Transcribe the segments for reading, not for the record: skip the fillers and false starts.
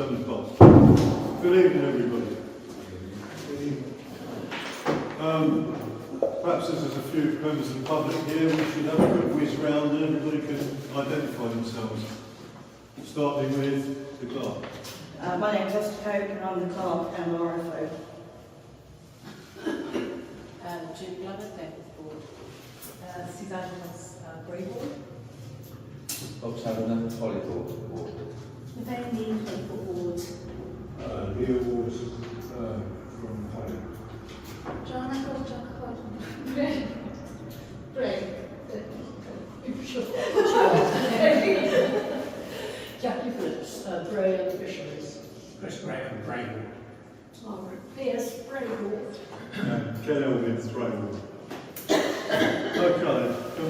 7 o'clock. Good evening, everybody. Good evening. Perhaps as there's a few members of the public here, we should have a quick whiz round and everybody can identify themselves. Starting with the clerk. My name is Esther Cope and I'm the clerk and RFO. Jude Glover, Deputy Board. Suzanne has Bray Board. Bob Taverner, Volleyball Board. Nathaniel Paper Board. Leo Ward from Holly. John Echo, John Bray. Bray. Jackie Phillips, Bray and the Fisheries. Chris Graham, Brainwood. Margaret Pierce, Bray Board. Ken Elgin, Throw. Okay, can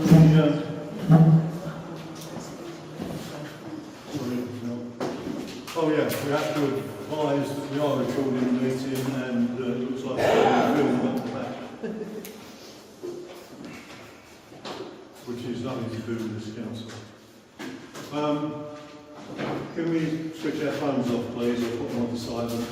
we, oh yeah, we have to advise that we are recording the meeting and it looks like we're filming at the back. Which is nothing to do with this council. Can we switch our phones off please, or put them on silent?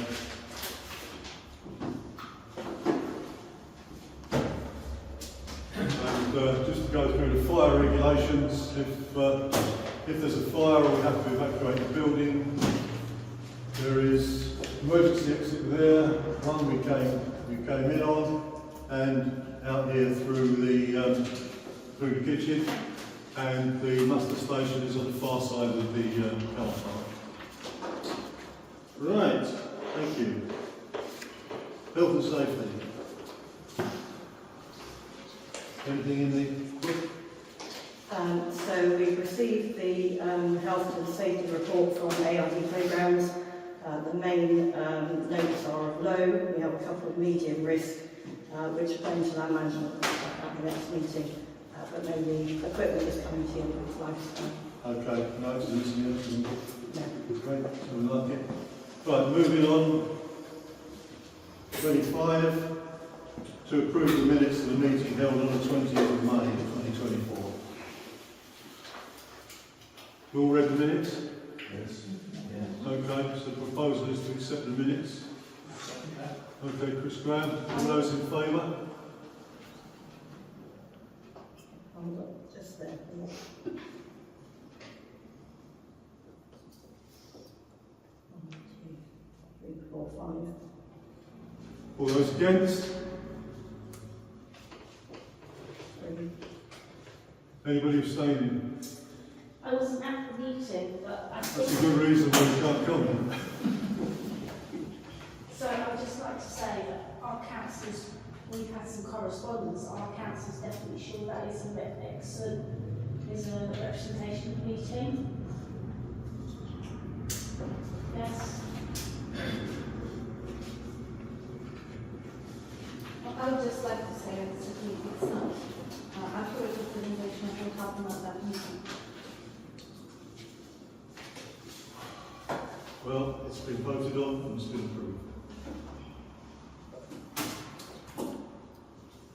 And just to go through the fire regulations, if there's a fire or we have to evacuate the building, there is emergency exit there, one we came in on, and out here through the kitchen, and the muster station is on the far side of the car park. Right, thank you. Health and safety. Anything in the book? So we've received the health and safety report from ARD Playgrounds. The main notes are of low. We have a couple of medium risk, which are going to our management at the next meeting. But no, the equipment is coming to you with lifestyle. Okay, no, it's anything else in the book? No. Great, so we like it. Right, moving on. 25. To approve the minutes of the meeting held on the 20th of May 2024. You all read the minutes? Yes. Okay, so the proposal is to accept the minutes. Okay, Chris Graham, all those in favour? Hold on, just there. 1, 2, 3, 4, 5. All those against? Anybody abstaining? I wasn't at the meeting, but I That's think... a good reason why you can't come. So I would just like to say that our councillors, we've had some correspondence, our councillors definitely sure that is a excellent, is a representation of the meeting. Yes. I would just like to say it's not. After the presentation, I will talk about that meeting. Well, it's been voted on and it's been approved.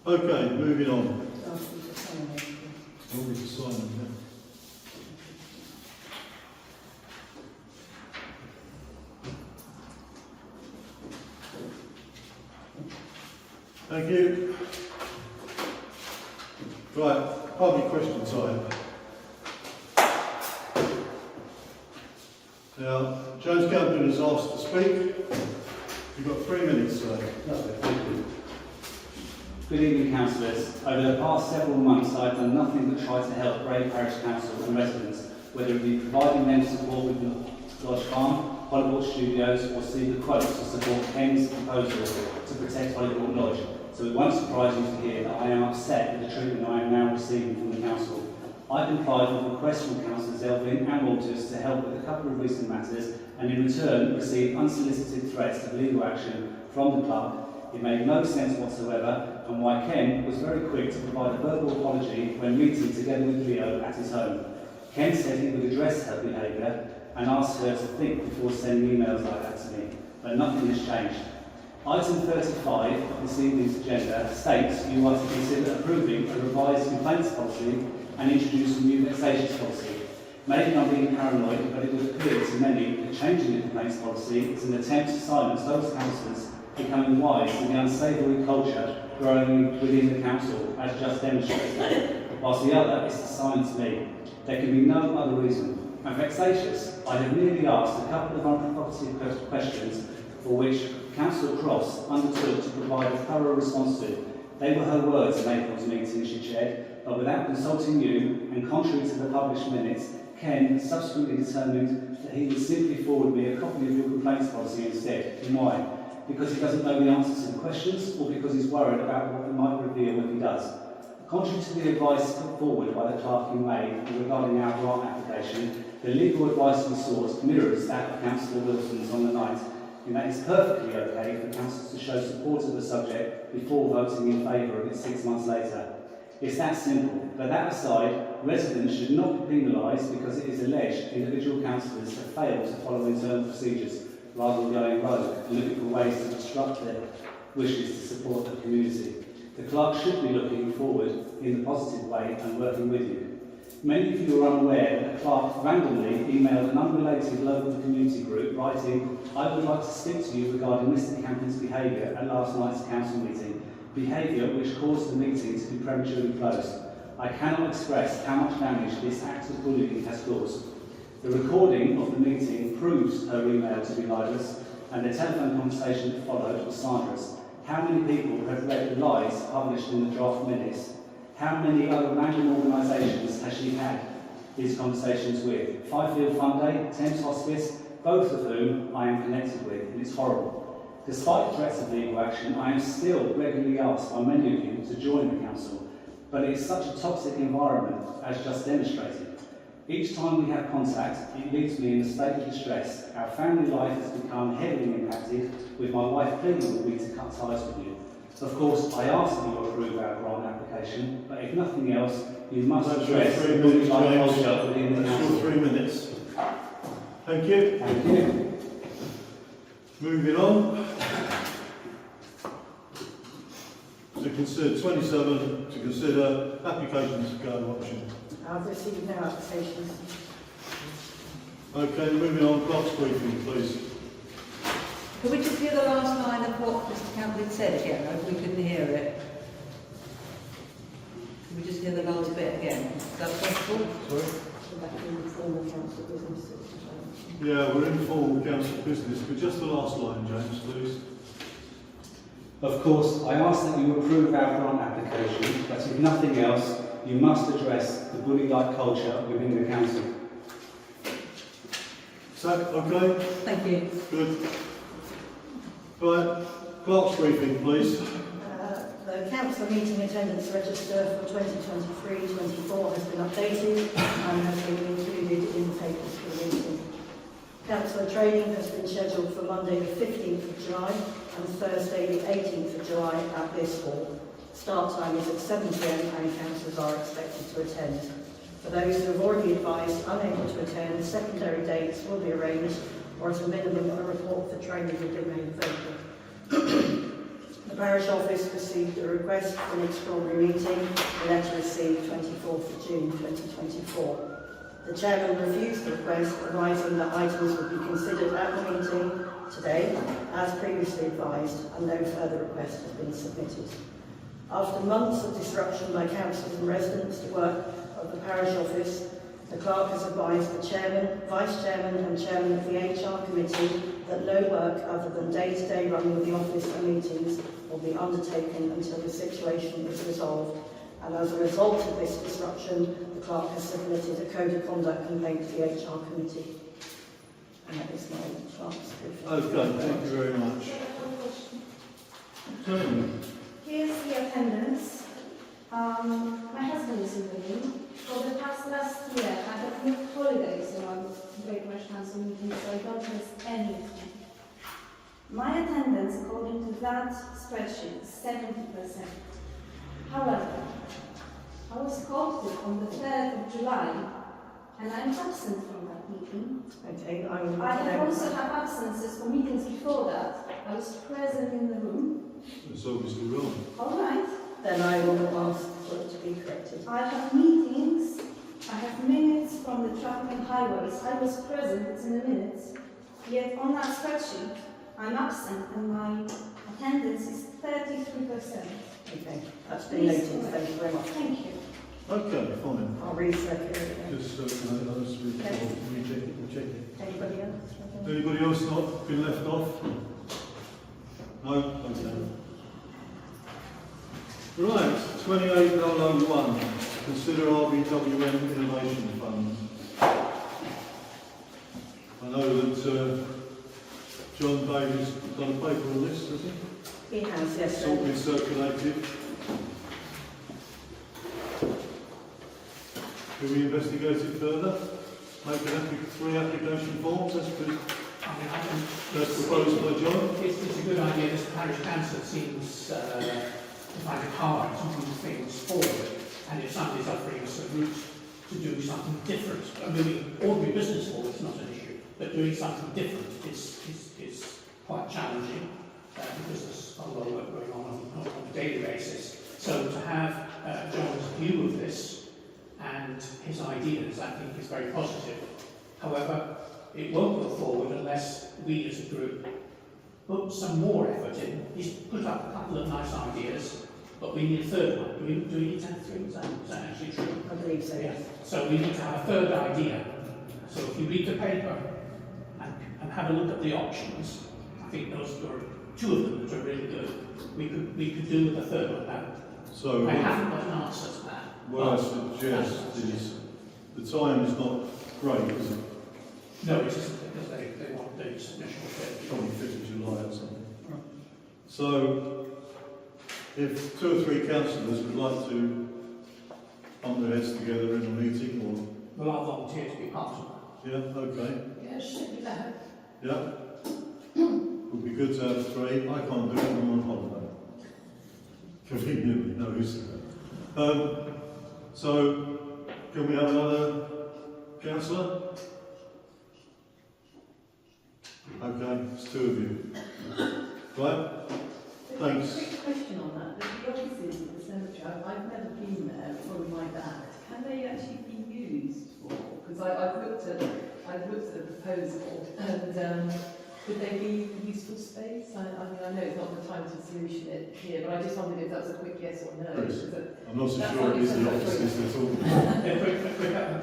Okay, moving on. Ask you to sign it. Want me to sign them now? Thank you. Right, public question time. Now, James Camden has asked to speak. You've got 3 minutes, sir. Lovely, thank you. Good evening, councillors. Over the past several months, I've done nothing but try to help Bray Parish Council and residents, whether it be providing them support with the Lodge Farm, Hollywood Studios, or see the quotes to support Ken's proposal to protect Hollywood Lodge. So it won't surprise you to hear that I am upset with the treatment I am now receiving from the council. I've complied with requests from councillors Elvin and Walters to help with a couple of recent matters, and in return received unsolicited threats of legal action from the club. It made no sense whatsoever, and why Ken was very quick to provide a verbal apology when meeting together with Leo at his home. Ken said he would address her behaviour and asked her to think before sending emails like that to me, but nothing has changed. Item 35 of this evening's agenda states you are to consider approving a revised complaints policy and introduce a new vexations policy. Maybe I'm being paranoid, but it would appear to many that changing the complaints policy is an attempt to silence those councillors becoming wise to the unsavoury culture growing within the council, as just demonstrated, whilst the other is to silence me. There can be no other reason. I'm vexatious. I have merely asked a couple of unprovocative questions for which Councillor Cross undertook to provide a thorough response to. They were her words in April's meeting she chaired, but without consulting you, and contrary to the published minutes, Ken subsequently determined that he would simply forward me a copy of your complaints policy instead. And why? Because he doesn't know the answers to the questions, or because he's worried about what it might reveal if he does. Contrary to the advice put forward by the clerk in May regarding our grant application, the legal advice we sought mirrors that of Councillor Wilson's on the night, and that it's perfectly okay for councillors to show support of the subject before voting in favour of it 6 months later. It's that simple, but that aside, residents should not be penalised because it is alleged individual councillors have failed to follow internal procedures rather than going rogue and looking for ways to obstruct their wishes to support the community. The clerk should be looking forward in a positive way and working with you. Many of you are unaware that the clerk randomly emailed an unrelated local community group writing, "I would like to speak to you regarding Mr Campion's behaviour at last night's council meeting, behaviour which caused the meeting to be prematurely closed. I cannot express how much damage this act of bullying has caused." The recording of the meeting proves her email to be libelous, and the telephone conversation that followed was slanderous. How many people have read the lies published in the draft minutes? How many other random organisations has she had these conversations with? Fivefield Fund Day, Thames Hospice, both of whom I am connected with, and it's horrible. Despite threats of legal action, I am still regularly asked by many of you to join the council, but it is such a toxic environment, as just demonstrated. Each time we have contact, it leaves me in a state of distress. Our family life has become heavily impacted, with my wife pleading with me to cut ties with you. Of course, I ask that you approve our grant application, but if nothing else, you must That's your address 3 the minutes, like James. culture within the That's council. your 3 minutes. Thank you. Thank you. Moving on. To consider 27, to consider applications for garden option. I've received no applications. Okay, moving on, clerk's briefing, please. Could we just hear the last line of what Mr Campbell said again? We couldn't hear it. Could we just hear the last bit again? Is that possible? Sorry? So back in the formal council business. Yeah, we're in formal council business, but just the last line, James, please. Of course, I ask that you approve our grant application, but if nothing else, you must address the bully-like culture within the council. Is that okay? Thank you. Good. Right, clerk's briefing, please. The council meeting attendance register for 2023-24 has been updated and has been included in the papers for the meeting. Councillor training has been scheduled for Monday the 15th of July and Thursday the 18th of July at this hall. Start time is at 7 p.m. and councillors are expected to attend. For those who have already advised unable to attend, secondary dates will be arranged, or at a minimum a report for training will be made available. The parish office received a request for an extraordinary meeting, the letter received 24th of June 2024. The chairman refused the request, advising that items would be considered at the meeting today, as previously advised, and no further request has been submitted. After months of disruption by councillors and residents to work of the parish office, the clerk has advised the chairman, vice chairman and chairman of the HR committee that no work other than day-to-day running of the office and meetings will be undertaken until the situation is resolved. And as a result of this disruption, the clerk has submitted a code of conduct complaint to the HR committee. And that is my clerk's briefing. Okay, thank you very much. Turn. Here's the attendance. My husband is in the room. For the last year, I have moved holidays around Bray Parish Council meetings, so I don't miss anything. My attendance, according to that spreadsheet, is 70%. However, I was called to on the 3rd of July, and I'm absent from that meeting. Okay, I also have absences for meetings before that. I was present in the room. It's obviously wrong. All right. Then I will ask for it to be corrected. I have meetings, I have minutes from the traffic and highways. I was present, it's in the minutes. Yet on that spreadsheet, I'm absent and my attendance is 33%. Okay, that's been noted, thank you very much. Thank you. Okay, fine. I'll recirculate it. Just can I ask you to recheck it? Anybody else? Anybody else not been left off? No? Okay. Right, 28001. Consider RBWM Innovation Fund. I know that John Davies done a paper on this, has he? He has, yes. It's all been circulated. Can we investigate it further? Make three application forms, as proposed by John. It's a good idea. This parish council seems to find it hard to move things forward. And if somebody's offering us a route to do something different, moving ordinary business forward is not an issue, but doing something different is quite challenging because there's a lot of work going on a daily basis. So to have John's view of this and his ideas, I think, is very positive. However, it won't go forward unless we as a group put some more effort in. He's put up a couple of nice ideas, but we need a third one. Do we need to have three? Is that actually true? I believe so, yes. So we need to have a third idea. So if you read the paper and have a look at the options, I think those are two of them that are really good. We could do with a third one now. So I haven't got an answer to that. what I suggest is the time is not great, is it? No, it isn't, because they want the submission of Probably 5th of July or something. So if 2 or 3 councillors would like to pump their heads together in a meeting, or Well, I'll volunteer to be part of yeah, okay, Yeah, should be that. yeah, would be good to have 3. I can't do it, I'm on holiday. Conveniently, no reason. So can we have another councillor? Okay, it's 2 of you. Right? Thanks. Quick question on that. The offices at the cemetery, I've never been there, probably my dad. Can they actually be used for? Because I've looked at the proposal, and could they be useful space? I mean, I know it's not the time to solution it here, but I just wondered if that was a quick yes or no. Yes. Because I'm not so sure it is the offices they're talking about. A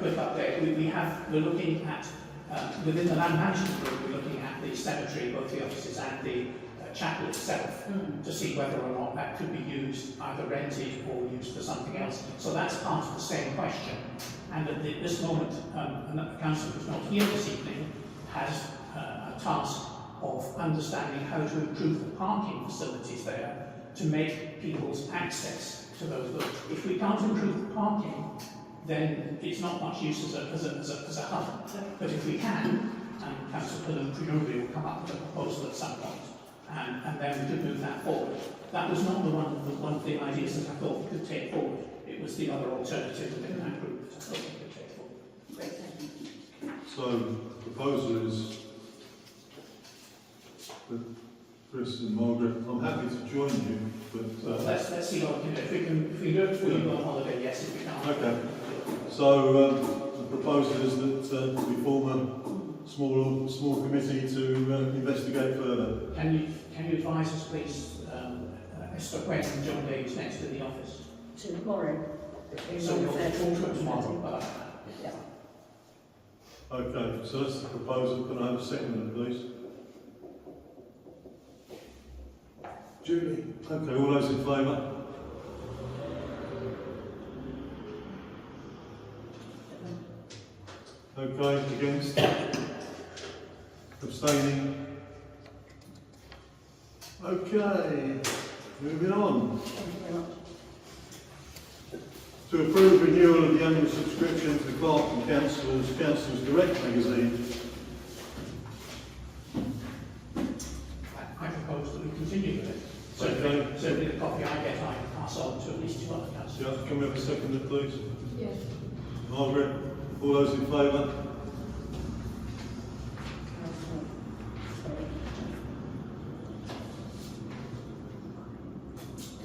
quick update. We're looking at, within the land management group, we're looking at the cemetery, both the offices and the chapel itself, to see whether or not that could be used, either rented or used for something else. So that's part of the same question. And at this moment, the council who's not here this evening has a task of understanding how to improve the parking facilities there to make people's access to those roads. If we can't improve the parking, then it's not much use as a hub. But if we can, and Councillor Pillen presumably will come up with a proposal at some point, and then we could move that forward. That was not one of the ideas that I thought we could take forward. It was the other alternative within that group that I thought we could take forward. Great, thank you. So the proposal is that Chris and Margaret, I'm happy to join you, but Let's see what we can do. If we do it before you go on holiday, yes. If we can't, okay. So the proposal is that we form a small committee to investigate further. Can you advise us, please, as to when John Davies next in the office? Tomorrow. So we'll talk to him tomorrow about that. Yeah. Okay, so that's the proposal. Can I have a second, please? Julie. Okay, all those in favour? Okay, against? Abstaining? Okay, moving on. Thank you very much. To approve renewal of the annual subscription to the Clerk and Council's Direct magazine. I propose that we continue with it. So Okay. certainly the copy I get, I pass on to at least 2 other councillors. Can we have a second, please? Yes. Margaret, all those in favour?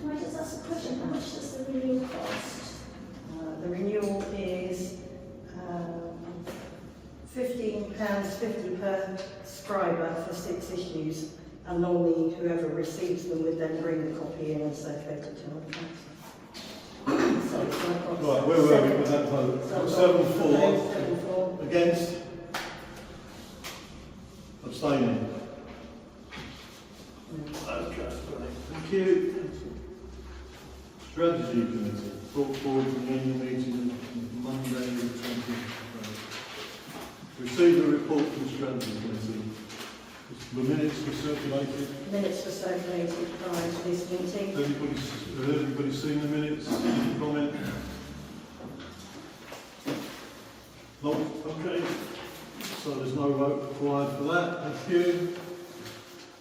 Can I just ask a question? How much does the renewal cost? The renewal is 50 per scriber for 6 issues, and normally whoever receives them would then bring the copy in and circulate it to another council. So it's like Right, where were we with that vote? 7-4. 7-4. Against? Abstaining? Okay, thank you. Strategy Committee, brought forward from the annual meeting on Monday the 20th. Received a report from the Strategy Committee. The minutes were circulated. Minutes were circulated prior to this meeting. Has everybody seen the minutes? Any comment? No? Okay. So there's no vote required for that. Thank you.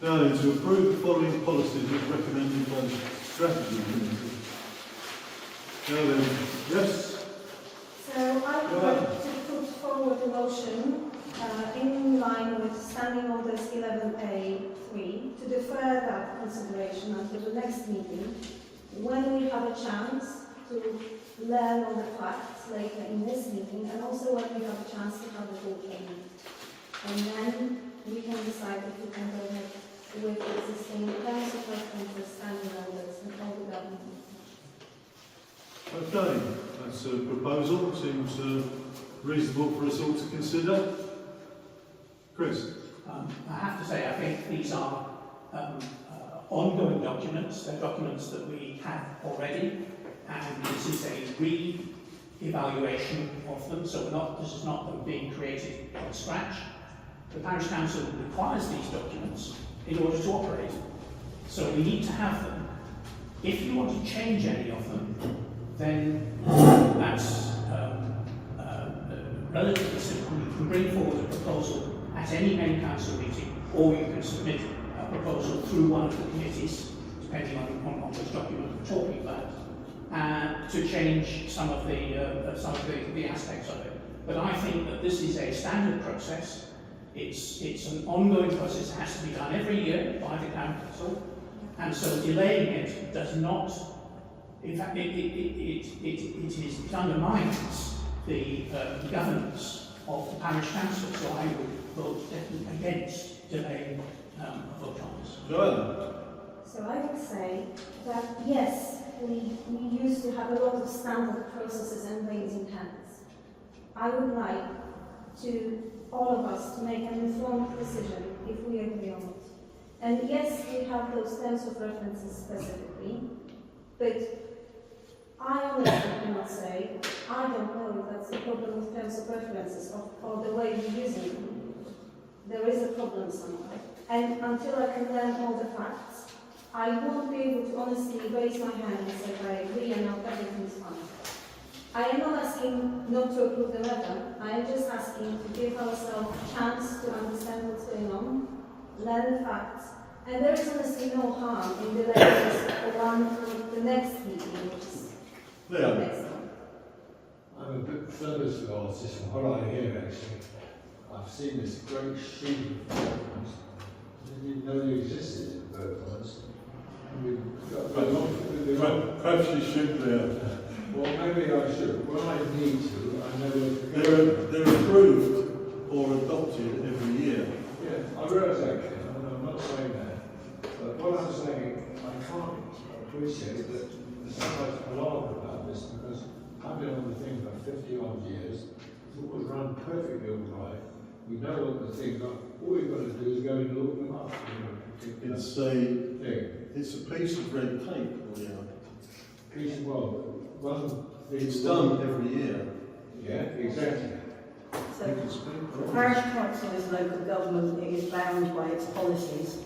Now then, to approve the following policies as recommended by the Strategy Committee. Now then, yes? So I would like to put forward a motion in line with Standing Orders 11A3 to defer that consideration until the next meeting, when we have a chance to learn all the facts later in this meeting, and also when we have a chance to have a full hearing. And then we can decide if we can go ahead with existing terms of reference, standing orders, and all the government. Okay, that's a proposal. Seems reasonable for us all to consider. Chris? I have to say, I think these are ongoing documents. They're documents that we have already, and this is a re-evaluation of them, so this is not them being created from scratch. The Parish Council requires these documents in order to operate, so we need to have them. If you want to change any of them, then that's relatively simple. You can bring forward a proposal at any main council meeting, or you can submit a proposal through one of the committees, depending on which document we're talking about, to change some of the aspects of it. But I think that this is a standard process. It's an ongoing process. It has to be done every year by the council, and so delaying it does not. In fact, it undermines the governance of the parish council. So I would vote definitely against delaying a vote on this. Joanne? So I would say that yes, we used to have a lot of standard processes and ways in hands. I would like to all of us to make an informed decision if we agree on it. And yes, we have those terms of references specifically, but I honestly cannot say, I don't know if that's a problem with terms of references or the way we're using them. There is a problem somewhere. And until I can learn all the facts, I won't be able to honestly raise my hand and say I agree and now everything's fine. I am not asking not to approve the letter. I am just asking to give ourselves a chance to understand what's going on, learn the facts, and there is honestly no harm in delaying this for one for the next meeting, which is the next one. I'm a bit furthest with artists from what I hear actually. I've seen this great sheet of documents. I didn't even know they existed in Burton's. Perhaps you should be. Well, maybe I should. When I need to, I know They're approved or adopted every year. Yeah, I realise that, Ken, and I'm not saying that. But what I'm saying, I can't appreciate that there's so much palaver about this, because I've been on the thing for 50 odd years. It's always run perfectly all right. We know what the things are. All we've got to do is go and look them up. It's a piece of red tape, Leo. Piece of one thing. It's done every year. Yeah, exactly. So the parish council is local government. It is bound by its policies.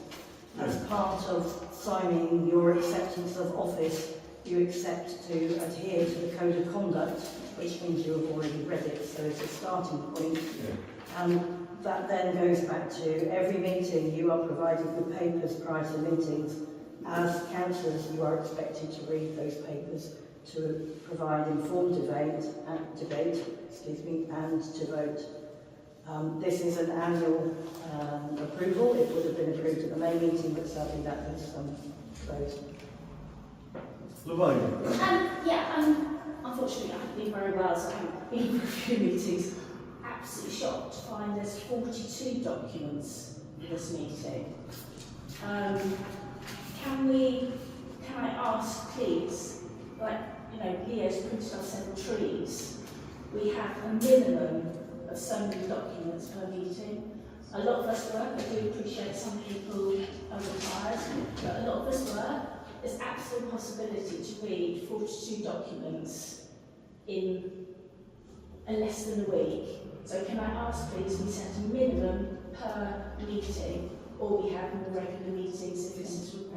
As part of signing your acceptance of office, you accept to adhere to the code of conduct, which means you have already read it, so it's a starting point. Yeah. And that then goes back to every meeting you are provided with papers prior to meetings. As councillors, you are expected to read those papers to provide informed debate, and to vote. This is an annual approval. It would have been approved at the May meeting, but sadly that was closed. Lorraine? Unfortunately I haven't been very well, so I haven't been for a few meetings. absolutely shocked to find there's 42 documents in this meeting. Can I ask, please, like, you know, Leo's printed off several trees. We have a minimum of so many documents per meeting. A lot of us work, I do appreciate some people are retired, but a lot of us work. There's absolute possibility to read 42 documents in less than a week. So can I ask, please, we set a minimum per meeting, or we have more regular meetings if this is required?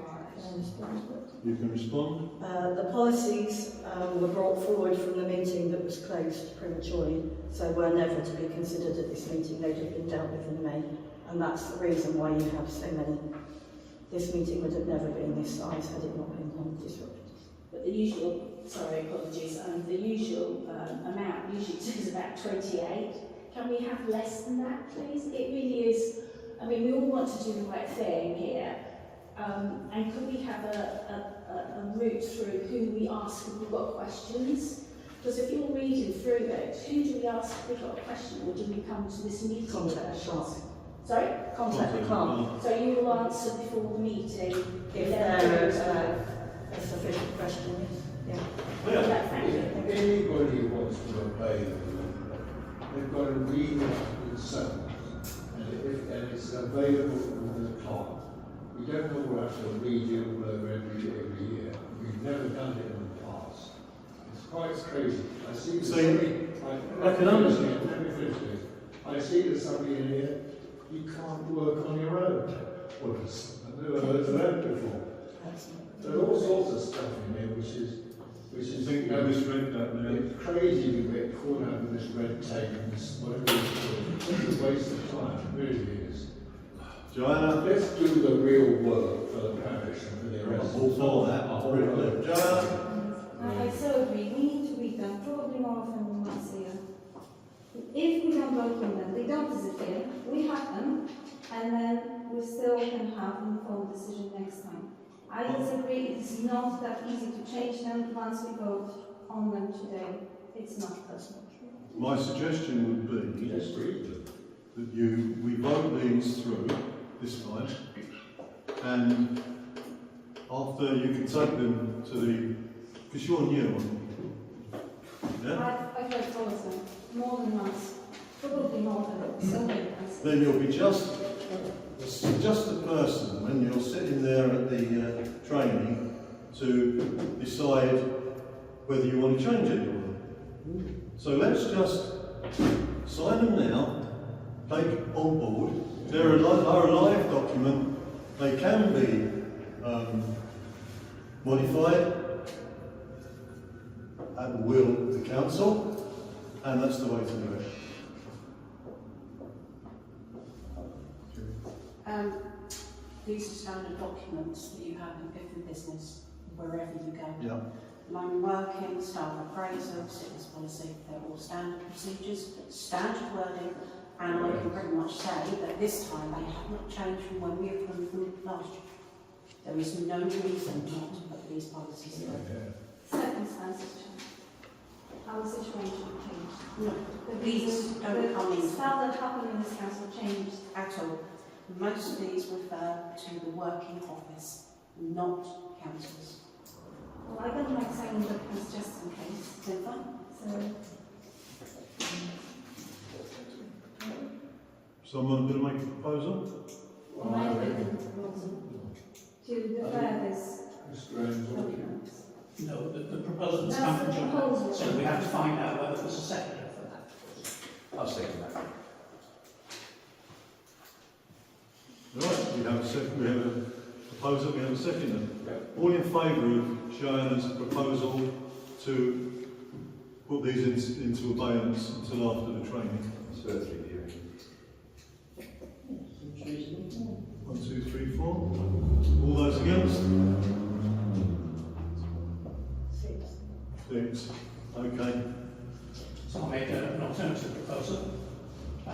You can respond. The policies were brought forward from the meeting that was closed prematurely, so were never to be considered at this meeting. They'd have been dealt with in May, and that's the reason why you have so many. This meeting would have never been this size had it not been disrupted. But the usual, sorry, apologies, the usual amount usually is about 28. Can we have less than that, please? It really is, I mean, we all want to do the right thing here. And could we have a route through who we ask if we've got questions? Because if you're reading through it, who do we ask if we've got a question, or do we come to this meeting? Contact the clerk. Sorry? Contact the clerk. So you will answer before the meeting If there is a sufficient question, yes. Yeah. Yeah, thank you. If anybody wants to obey the rule, they've got to read it themselves, and it's available from the clerk. We don't all have to read it all over every year. We've never done it in the past. It's quite crazy. I see that somebody, I can understand. Let me finish this. I see that somebody in here, you can't work on your own. Well, I've never heard of that before. There are all sorts of stuff in here which is I think you misread that now. it's crazy to get caught up in this red tape and this whatever it's called. It's a waste of time, it really is. Joanna? Let's do the real work for the parish and for the rest. All for that. Joanna? I so agree. We need to read them, probably more often than once a year. If we don't document them, they don't disappear. We have them, and then we still can have an informed decision next time. I disagree. It's not that easy to change them once we vote on them today. It's not. That's not true. My suggestion would be Yes, read them. that we vote these through this time, and after you can take them to the, because you're new, yeah? I've read all of them, more than once. Probably more than so many times. Then you'll be just the person when you're sitting there at the training to decide whether you want to change it or not. So let's just sign them now, take on board. They're a live document. They can be modified at the will of the council, and that's the way to do it. These are standard documents that you have in every business, wherever you go. Yeah. Line working, staff appraisal, sickness policy, they're all standard procedures, standard wording, and I can pretty much say that this time they have not changed from when we approved them last year. There is no reason not to put these policies through. Circumstances change. Our situation changed. No, these don't come in The stuff that happened in this council changed. at all. Most of these refer to the working office, not councils. Well, I don't like signing documents just in case. They're fine. So, Someone going to make a proposal? my written proposal to defer this document. No, the proposal has That's come the from John, proposal. so we have to find out whether there's a seconder for that. I'll second that. Right, we have a second, we have a proposal, we have a second. All in favour of Joanna's proposal to put these into abeyance until after the training? It's worth reviewing. 1, 2, 3, 4. All those against? 6. Okay. So I made an alternative proposal. I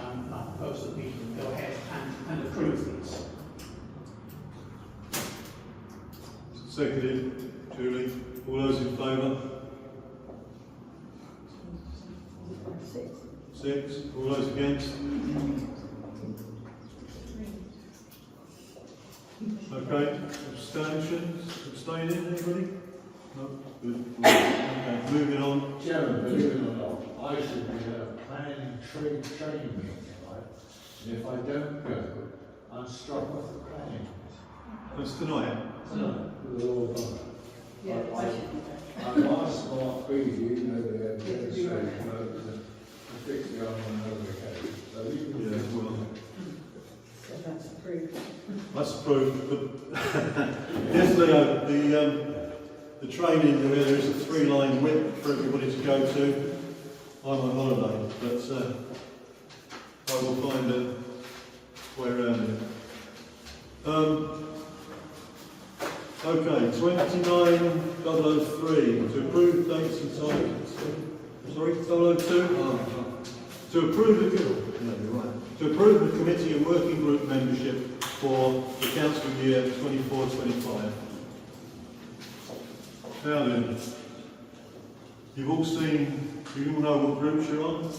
propose that we go ahead and approve these. Seconded. Julie. All those in favour? 6. 6. All those against? Okay. Abstentions? Abstaining, anybody? No? Good. Okay, moving on. Chairman, believe it or not, I should be planning training meeting, right? And if I don't go, I'm struck off the planning. That's tonight. With the Law Borough. Yeah, I should be there. I've asked Mark Beatty, you know, the administration, to fix me on another occasion. So you can Yeah, well, So that's approved. that's approved. But yesterday, the training, there is a 3-line whip for everybody to go to. I'm on holiday, but I will find a way around it. Okay, 29.003 to approve dates and times. Sorry, 002? To approve the committee and working group membership for the council year 24-25. Now then, you've all seen, you all know what groups you're on?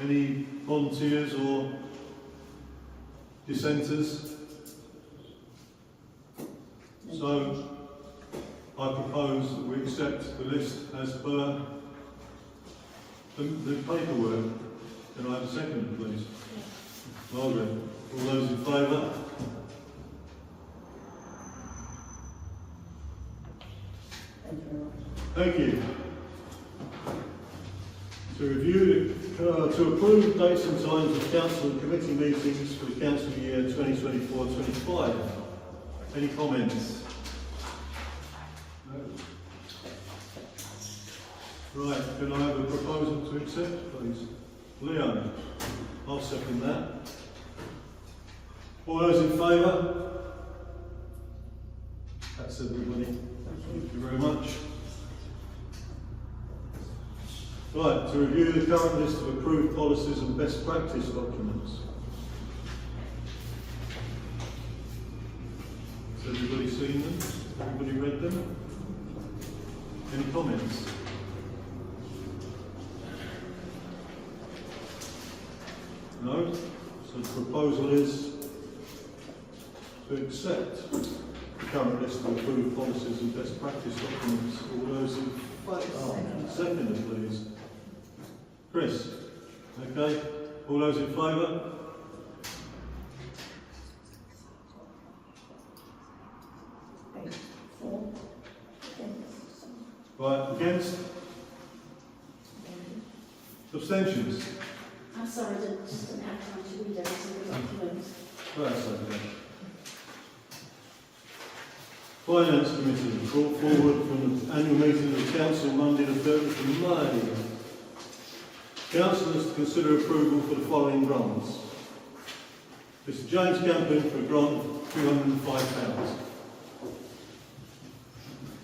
Any volunteers or dissenters? So, I propose that we accept the list as per the paperwork. Can I have a second, please? Margaret, all those in favour? Thank you very much. Thank you. To approve dates and times of council and committee meetings for the council year 2024-25. Any comments? Right, can I have a proposal to accept, please? Leon, I'll second that. All those in favour? That's everybody. Thank you very much. Right, to review the current list of approved policies and best practice documents. Has everybody seen them? Everybody read them? Any comments? No? So the proposal is to accept the current list of approved policies and best practice documents. All those in favour? Second, please. Chris? Okay. All those in favour? Right, against? Abstentions? I'm sorry, I just didn't have time to read every single document. That's okay. Finance Committee brought forward from the annual meeting of the Council Monday the 30th of May. Councillors to consider approval for the following grants. Mr James Campion for a grant of £205.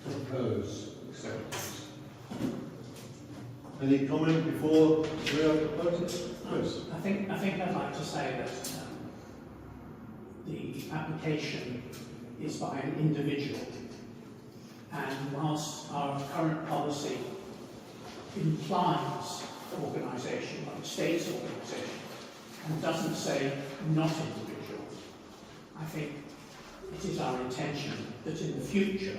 Propose acceptance. Any comment before Rio proposes? Chris? I think I'd like to say that the application is by an individual, and whilst our current policy implies organisation, like states organisation, and doesn't say not individual, I think it is our intention that in the future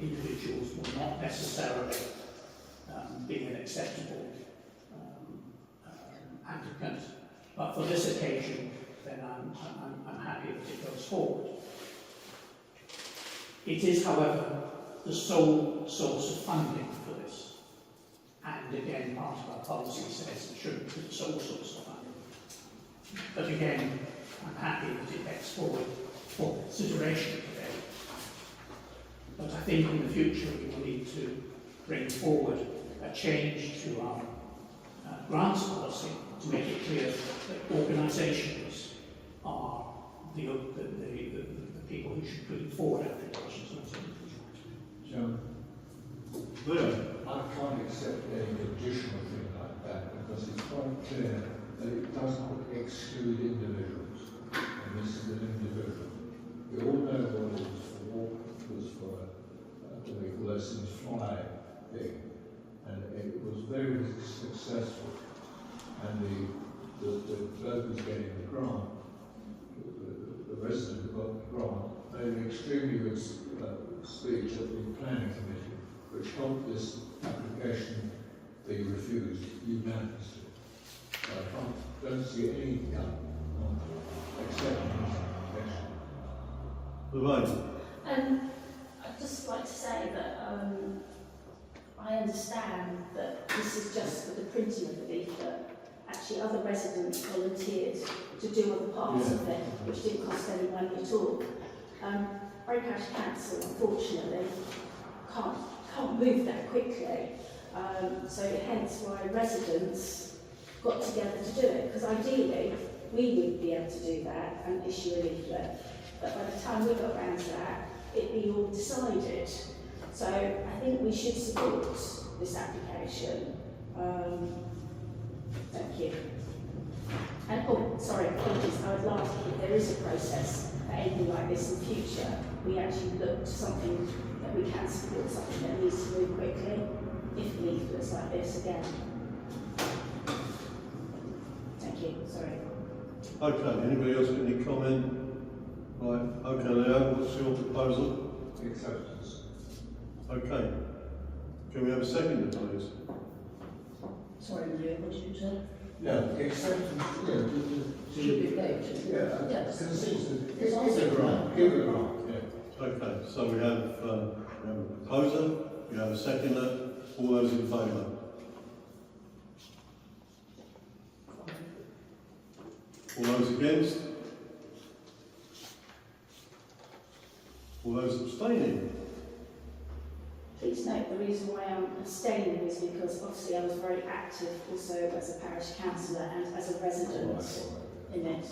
individuals will not necessarily be an acceptable applicant, but for this occasion, then I'm happy that it goes forward. It is, however, the sole source of funding for this, and again, part of our policy says it shouldn't be the sole source of funding. But again, I'm happy that it gets forward for consideration today. But I think in the future we will need to bring forward a change to our grants policy to make it clear that organisations are the people who should put forward applications, not individuals. Leo? I can't accept any additional thing like that because it's quite clear that it does not exclude individuals. And this is an individual. We all know what it was for. It was for what they call those things, fly thing. And it was very successful. made an extremely good speech at the planning committee, which helped this application be refused unanimously. So I don't see any gap on accepting this application. Lorraine? I'd just like to say that I understand that this is just for the printing of the leaflet. Actually, other residents volunteered to do other parts of it, which didn't cost any money at all. Bray Parish Council, unfortunately, can't move that quickly. So hence why residents got together to do it, because ideally we would be able to do that and issue a leaflet. But by the time we got around to that, it'd be all decided. So I think we should support this application. Thank you. And sorry, apologies, I would like if there is a process for anything like this in future, we actually look to something that we can support, something that needs to move quickly, if leaflets like this again. Thank you, sorry. Okay, anybody else got any comment? Right, okay, Leo, what's your proposal? Acceptance. Okay. Can we have a second, please? Sorry, Leo, what did you say? Yeah, acceptance, Should be voted. Yes. Consistent. It's Give it a grant, give it a grant, yeah. Okay, so we have a proposer, we have a seconder, all those in favour? All those against? All those abstaining? Please note the reason why I'm abstaining is because obviously I was very active also as a parish councillor and as a resident in it.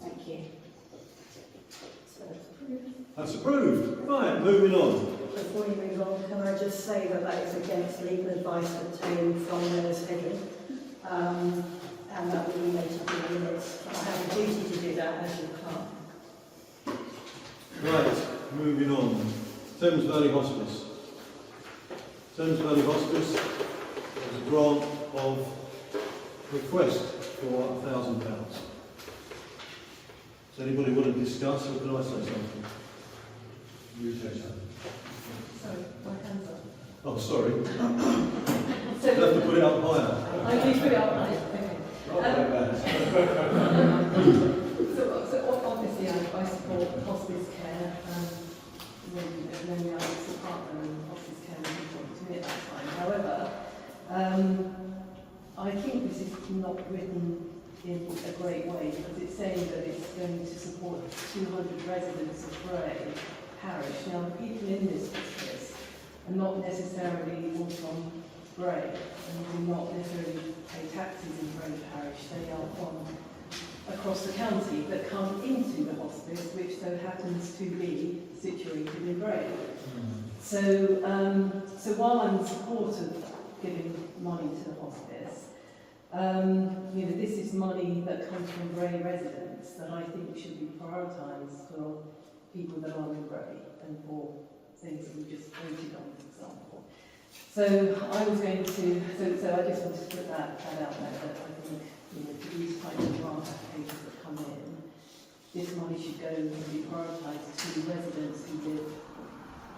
Thank you. That's approved. Right, moving on. Before you move on, can I just say that that is against legal advice obtained from Miller's Heading, and that will be made up in the minutes. I have a duty to do that as your clerk. Right, moving on. Thames Valley Hospice. Thames Valley Hospice has a grant of request for £1,000. Does anybody want to discuss, or can I say something? You say something. Sorry, my hands up. Oh, sorry. You So, have to put it up higher. I need to put it up, right? Okay. Not like that. So obviously I support hospice care, when I was a partner in hospice care and people to me at that time. However, I think this is not written in a great way because it's saying that it's going to support 200 residents of Bray Parish. Now the people in this hospice are not necessarily all from Bray and do not necessarily pay taxes in Bray Parish. They are from across the county that come into the hospice, which so happens to be situated in Bray. So while I'm in support of giving money to the hospice, this is money that comes from Bray residents that I think should be prioritised for people that are in Bray and for things that we just voted on, for example. So I was going to, so I just wanted to put that out there, that I think, to these kind of grant applications that come in, this money should go and be prioritised to residents who live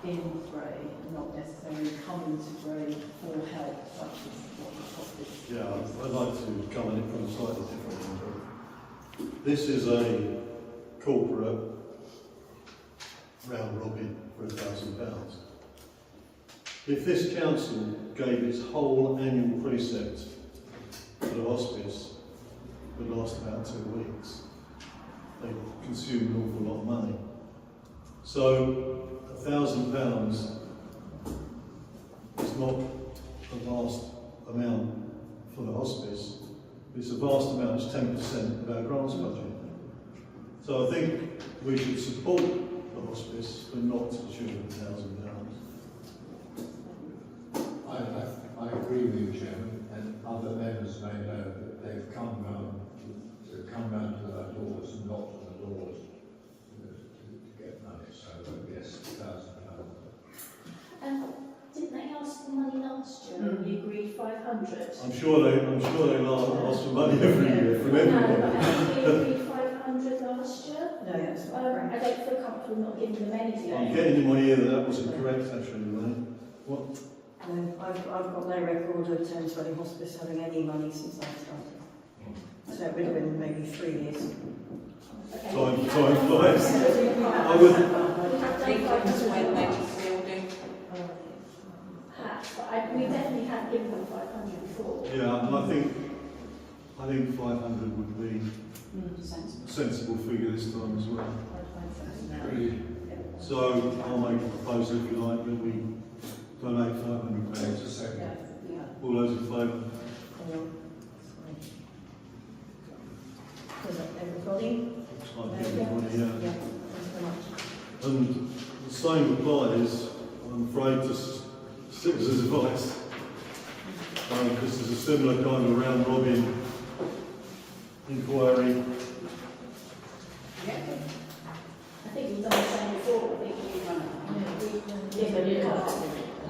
in Bray and not necessarily come into Bray for help, such as what the hospice. Yeah, I'd like to come at it from a slightly different angle. This is a corporate round robin for £1,000. If this council gave its whole annual precept for the hospice, it would last about 2 weeks. They consume an awful lot of money. So £1,000 is not a vast amount for the hospice. It's a vast amount, it's 10% of our grants budget. So I think we should support the hospice, but not to the tune of £1,000. I agree with you, Chairman, and other members may know that they've come round to our doors and knocked on the doors to get money. So yes, £1,000. Didn't they ask for money last year? And we agreed 500. I'm sure they ask for money every year from No, everybody. but actually we agreed 500 last question. No, that's not I correct. don't feel comfortable not giving them anything. I'm getting in my ear that that wasn't correct actually, Elaine. What? No, I've got no record of Thames Valley Hospice having any money since I started. So it would have been maybe 3 years. Okay. Time flies. I would, We have done Building. perhaps, but we definitely have given them 500 before. yeah, and I think 500 would be a Sensible. sensible figure this time as well. Really, So I'll make a proposal if you like that we donate £500. just a second. Yeah. All those in favour? Was that everybody? Looks like everybody, yeah. Yeah, thanks very much. And the same applies, I'm afraid, to citizens' advice. Because there's a similar kind of round robin inquiry. I think we've done the same before. I think we give them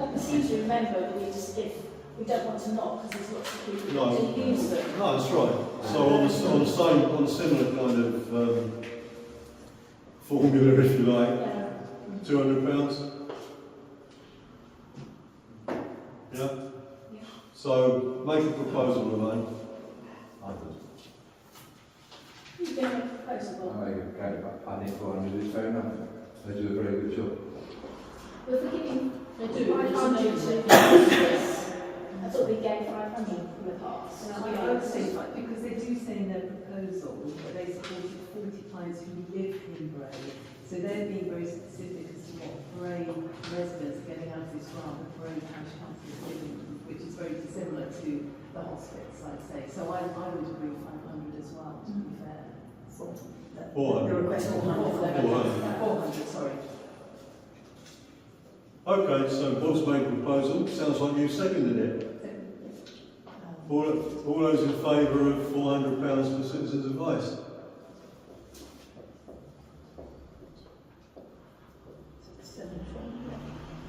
I seem to remember that we just give, we don't want to knock because there's lots of people No. who use them. No, that's right. So on a similar kind of formula, if you like, £200. Yeah? So make a proposal, Elaine. Who's going to make a proposal? I think 400 is fair enough. They do a very good job. Well, if we're giving They do, 500 it's to not- I thought we gave 500 in the past. I would say, because they do say in their proposal that they supported 40 clients who live in Bray. So they're being very specific as to what Bray residents are getting out of this grant, that Bray Parish Council is giving, which is very similar to the hospice, I'd say. So I would agree 500 as well, to be fair. So, 400. The request for 400, sorry. Okay, so Bob's made a proposal. Sounds like you seconded it. All those in favour of £400 for citizens' advice?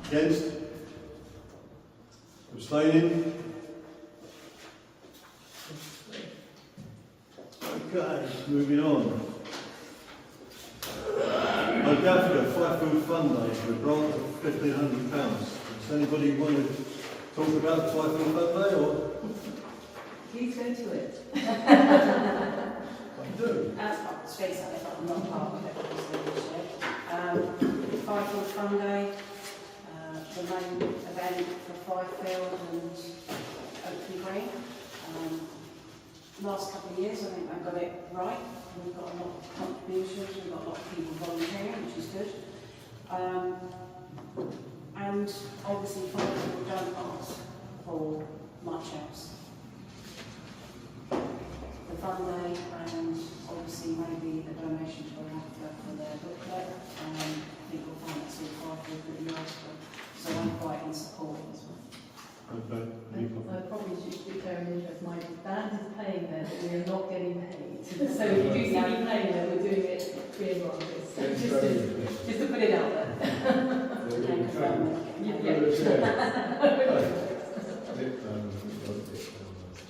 Against? Abstaining? Okay, moving on. O'Gaffer, 5 Food Fund Day for a grant of £1,500. Does anybody want to talk about the 5 Food Fund Day or? Please go to it. I do. As part of the street side, but I'm not part of it, obviously, this year. 5 Foot Fun Day, the main event for Fifield and Oakley Green. Last couple of years, I think they've got it right. We've got a lot of contributions, we've got a lot of people volunteering, which is good. And obviously, Fifield don't ask for much else. The fun day and obviously maybe the donation to Africa for their booklet. I think we'll find that's all 5 foot really nice, so I'm quite in support as well. Okay. I probably should declare an interest. My band is paying them, but we are not getting paid. So if you do see me paying them, we're doing it free and gratis. So just to put it out there.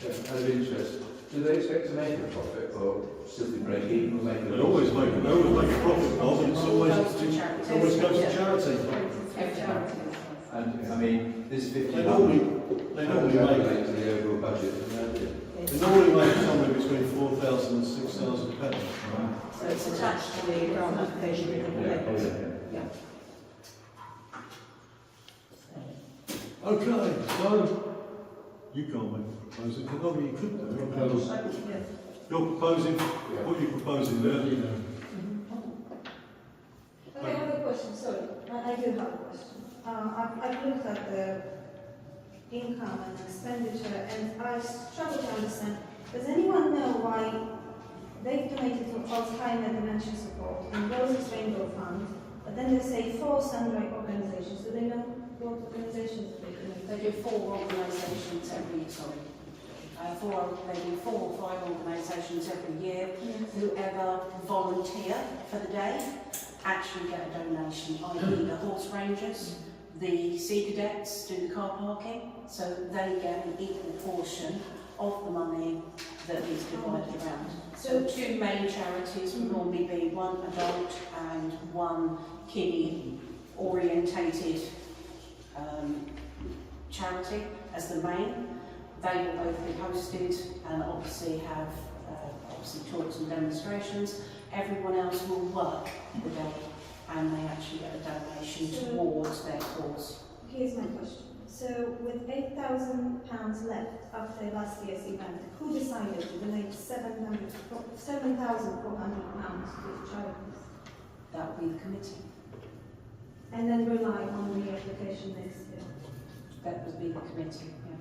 Out of interest, do they expect to make a profit or simply break even or make a They always make a profit, Bob, and it always goes to charity. And I mean, this 50 They normally make to the overall budget. They normally make somewhere between £4,000 and £6,000. So it's attached to the grant application. Yeah. Okay, so you can't make a proposal. Probably you could do. You're proposing. What are you proposing there? I have a question, sorry. I do have a question. I've looked at the income and expenditure and I struggle to understand. Does anyone know why they've donated to Alzheimer dementia support and Roses Rainbow Fund, but then they say 4 sundry organizations? Do they know what organizations they donate? They do 4 organisations every year, sorry. They do 4 or 5 organisations every year. Whoever volunteer for the day actually get a donation, i.e. the horse rangers, the sea cadets do the car parking, so they get an equal portion of the money that needs to be divided around. So two main charities would normally be one adult and one kiddie orientated charity as the main. They will both be hosted and obviously have talks and demonstrations. Everyone else will work the day and they actually get a donation towards their cause. Here's my question. So with £8,000 left after last year's event, who decided to donate £7,400 to charities? That will be the committee. And then rely on the application next year? That would be the committee, yeah.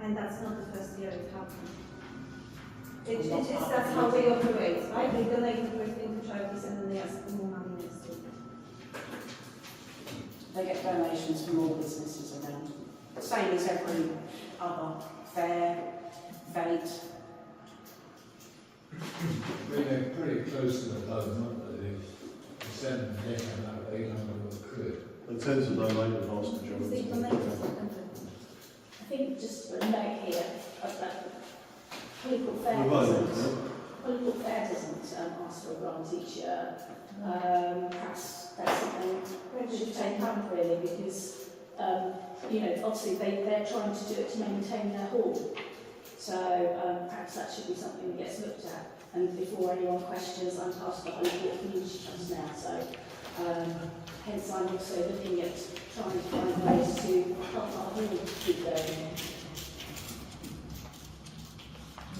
And that's not the first year it happened? That's how they operate, right? They donate everything to charities and then they ask for more money next year. They get donations from all businesses around. Same as every other fair, fete. They're pretty close to the loan, aren't they? They send them out 800 quid. They tend to donate the vast Is majority. it donated? I think just a note here, that Political Fair You're right, doesn't, isn't it? Political Fair doesn't ask for a grant each year. Perhaps that's something we should take up really, because you know, obviously they're trying to do it to maintain their hall. So perhaps that should be something that gets looked at. And before anyone questions, I'm part of the Hollywood Community Trust now, so hence I'm also looking at trying to find ways to help our hall keep going.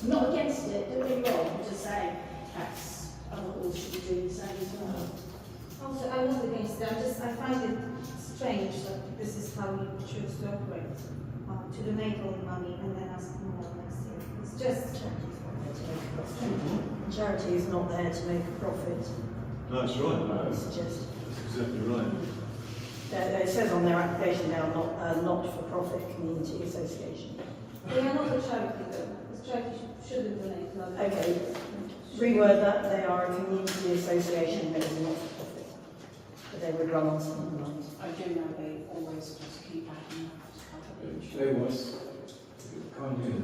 I'm not against it, don't get me wrong, I'm just saying perhaps other halls should be doing the same as well. Also, I'm not against it. I find it strange that this is how we choose to operate, to donate all the money and then ask for more next year. It's just Charity is not there to make a profit. No, that's right. I suggest. That's exactly right. It says on their application now, not-for-profit community association. they are not a charity though. The charity shouldn't donate money. Okay, reword that. They are a community association, but it's not for profit. But they would run on some lines. I do know they always just keep backing enough to cover the They insurance. can't do it.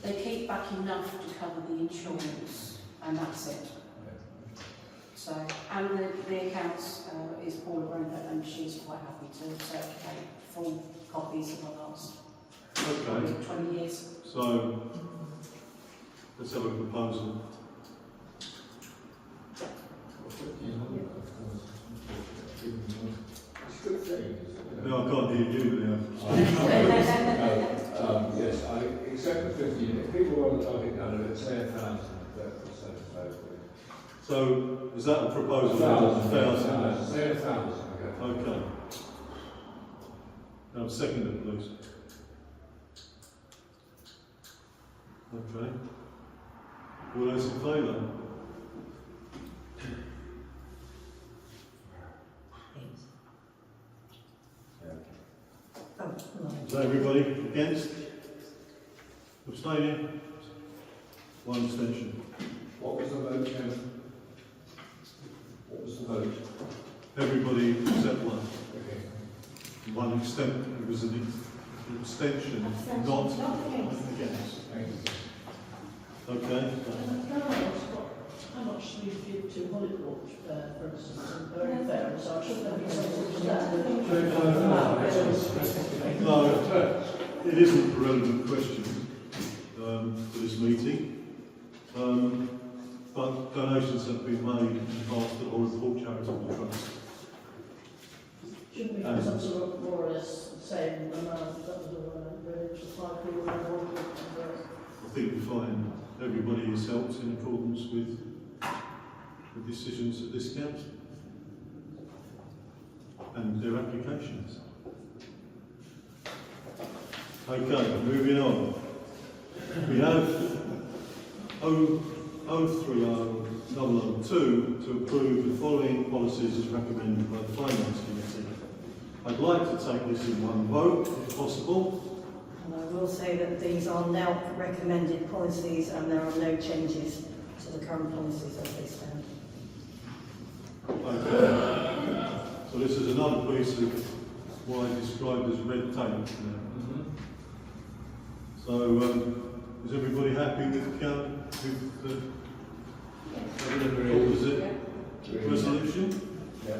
They keep back enough to cover the insurance, and that's it. So, and the accounts is Paula Roper, and she's quite happy to circulate full copies of the last Okay. 20 years. So, let's have a proposal. 1,500, of course. It's a good thing, isn't it? No, I can't hear you now. Yes, I accept the 15. If people want to talk it down, let's say 1,000. So, is that a proposal? 1,000. Say 1,000. Okay. Now, second it, please. Okay. All those in favour? Oh, no. Is that everybody against? Abstaining? One abstention. What was the vote, Chairman? What was the vote? Everybody except one. Okay. One extent, it was an abstention, not against. Thank you. Okay. How much do you give to Hollywood, for instance, and Bray Fair, so I'm sure there'll be something to that. No, it isn't a relevant question for this meeting, but donations have been made in the past to all the Hall Charitable Trust. Shouldn't we have some sort of more or less the same amount that was to 5 people and I think we find everybody is helped in accordance with the decisions of this council and their applications. Okay, moving on. We have 0302 to approve the following policies as recommended by the Finance Committee. I'd like to take this in one vote, if possible. And I will say that these are now recommended policies and there are no changes to the current policies as they stand. Okay. So this is another piece of what I described as red tape. So So, is everybody happy with the what was it? Resolution? Yeah.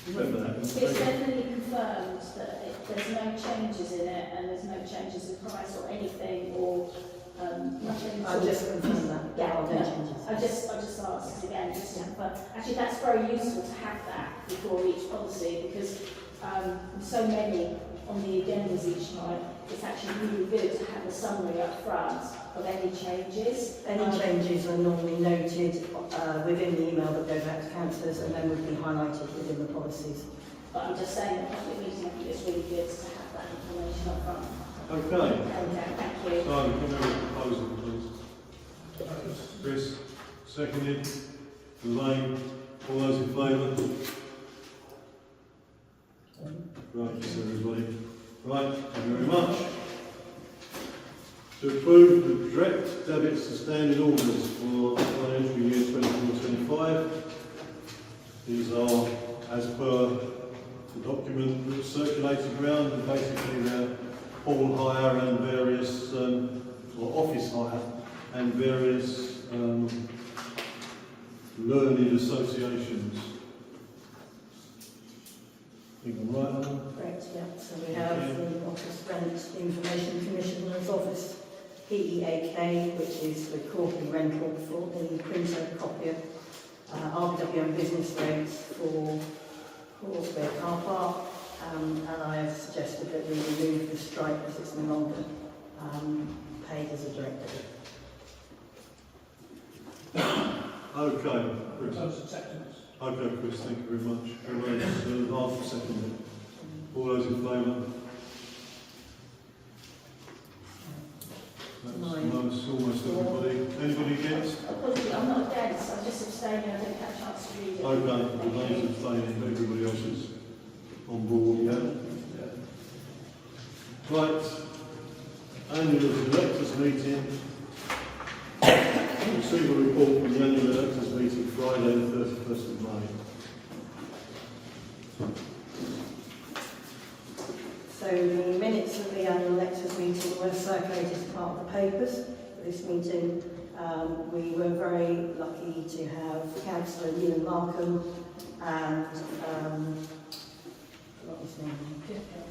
Remember that? It's definitely confirmed that there's no changes in it and there's no changes in price or anything or nothing. I'll just confirm that. Yeah, There are no changes. I just asked again, just to confirm. Actually, that's very useful to have that before each policy because so many on the agendas each night, it's actually really good to have a summary up front of any changes. Any changes are normally noted within the email that goes out to councillors and then would be highlighted within the policies. But I'm just saying, the public meeting, I think it's really good to have that information up front. Okay. Okay, thank you. Simon, can we have a proposal, please? Chris, seconded. Elaine, all those in favour? Right, yes, everybody. Right, thank you very much. To approve the direct debits and standing orders for financial year 24-25. These are as per the document that's circulated around, and basically they're hall hire and various, or office hire and various learned associations. I think I'm right on that? Correct, yeah. So we have the Office Rent Information Commissioner's Office, PEAK, which is the quarterly rental for the printer copier, RBWM business rates for Horseway car park, and I have suggested that we remove the strike as it's no longer paid as a direct debit. Okay, Chris. Close acceptance. Okay, Chris, thank you very much. Everyone's half a second. All those in favour? That's almost everybody. Anybody against? Apologies, I'm not against, I'm just abstaining, I didn't get a chance to read it. Okay, the names abstaining, everybody else is on board, yeah? Right, annual electors meeting. Receive a report from the annual electors meeting Friday the 31st of May. So the minutes of the annual electors meeting were circulated as part of the papers for this meeting. We were very lucky to have Councillor Ewan Markham and what was his name?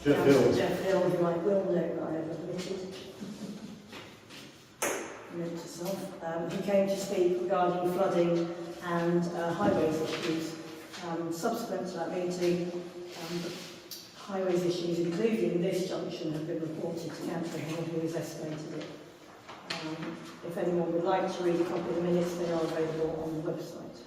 Jeff Hill. Jeff Hill, who I will note that I have admitted. Note to self. Who came to speak regarding flooding and highways issues. Subsequent to that meeting, highways issues, including this junction, have been reported to Councillor Hill, who has escalated it. If anyone would like to read a copy of the minutes, they are available on the website.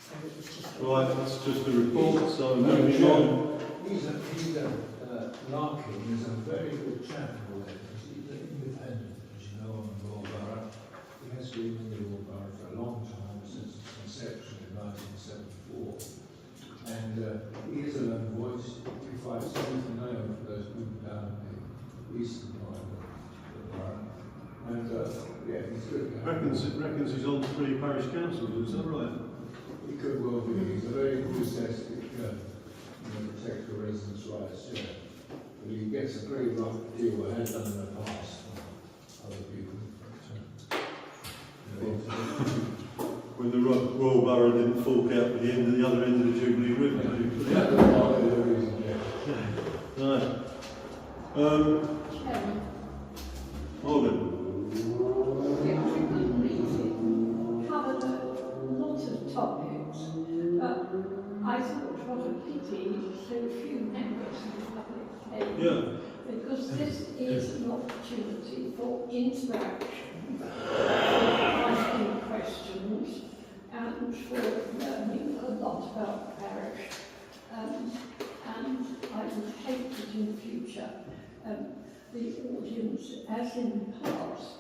So it was just Right, that's just a report, so moving on. He's Larkin is a very good chap, he's an independent, as you know, on the Royal Borough. He has been in the Royal Borough for a long time, since its conception in 1974. And he is a lone voice. He fights tooth and nail for those people down in the eastern part of the borough. And yeah, he's good. Reckons he's on 3 parish councils, is that right? He could well be. He's a very enthusiastic, protector of residents' rights, yeah. But he gets a pretty rough deal, or has done in the past, from other people. When the Royal Borough didn't fork out at the end of the other end of the Jubilee Ribbon. Yeah, that's part of the reason, yeah. Right. Morgan. Covered a lot of topics, but I thought what a pity so few members of the public came. Yeah. Because this is an opportunity for interaction, for asking questions, and for learning a lot about the parish. And I would hate that in the future the audience, as in the past,